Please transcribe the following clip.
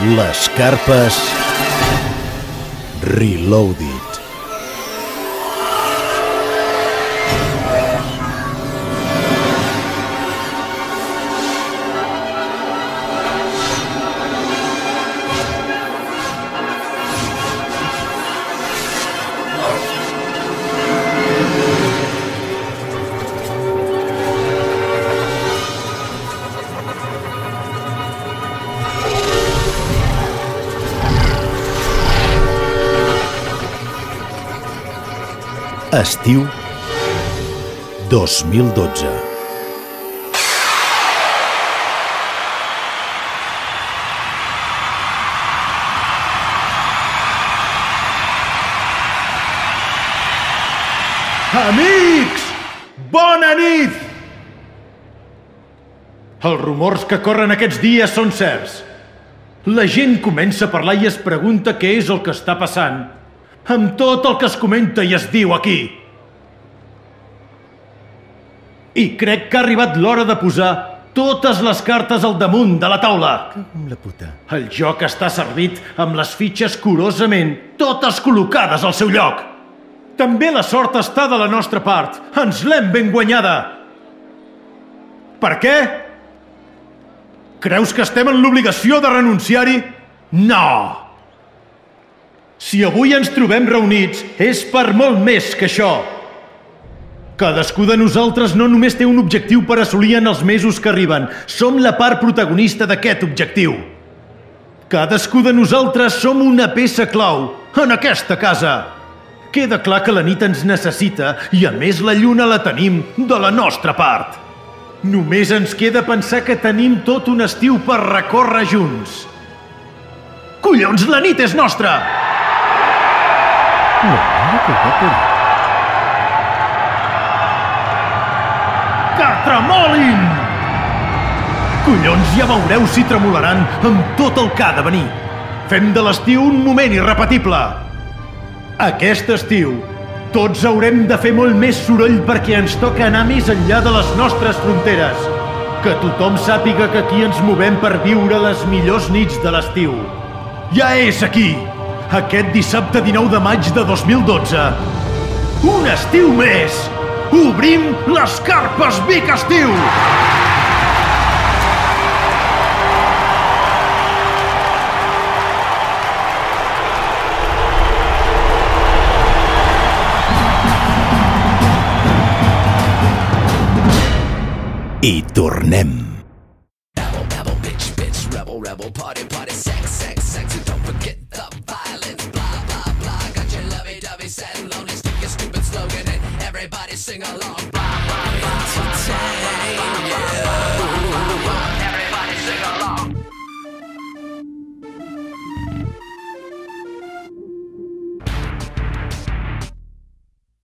Les carpes Reloaded. Estiu 2012. Amics! Bona nit! Els rumors que corren aquests dies són certs. La gent comença a parlar i es pregunta què és el que està passant amb tot el que es comenta i es diu aquí. I crec que ha arribat l'hora de posar totes les cartes al damunt de la taula. Com la puta. El joc està servit amb les fitxes curosament, totes col·locades al seu lloc. També la sort està de la nostra part. Ens l'hem ben guanyada. Per què? Creus que estem en l'obligació de renunciar-hi? No! Si avui ens trobem reunits, és per molt més que això. Cadascú de nosaltres no només té un objectiu per assolir en els mesos que arriben. Som la part protagonista d'aquest objectiu. Cadascú de nosaltres som una peça clau en aquesta casa. Queda clar que la nit ens necessita i, a més, la lluna la tenim de la nostra part. Només ens queda pensar que tenim tot un estiu per recórrer junts. Collons, la nit és nostra! Que tremolin! Collons, ja veureu si tremolaran amb tot el que ha de venir. Fem de l'estiu un moment irrepetible. Aquest estiu, tots haurem de fer molt més soroll perquè ens toca anar més enllà de les nostres fronteres. Que tothom sàpiga que aquí ens movem per viure les millors nits de l'estiu. Ja és aquí! Aquest dissabte 19 de maig de 2012. Un estiu més! Obrim les carpes Vic Estiu! I tornem. Sing along.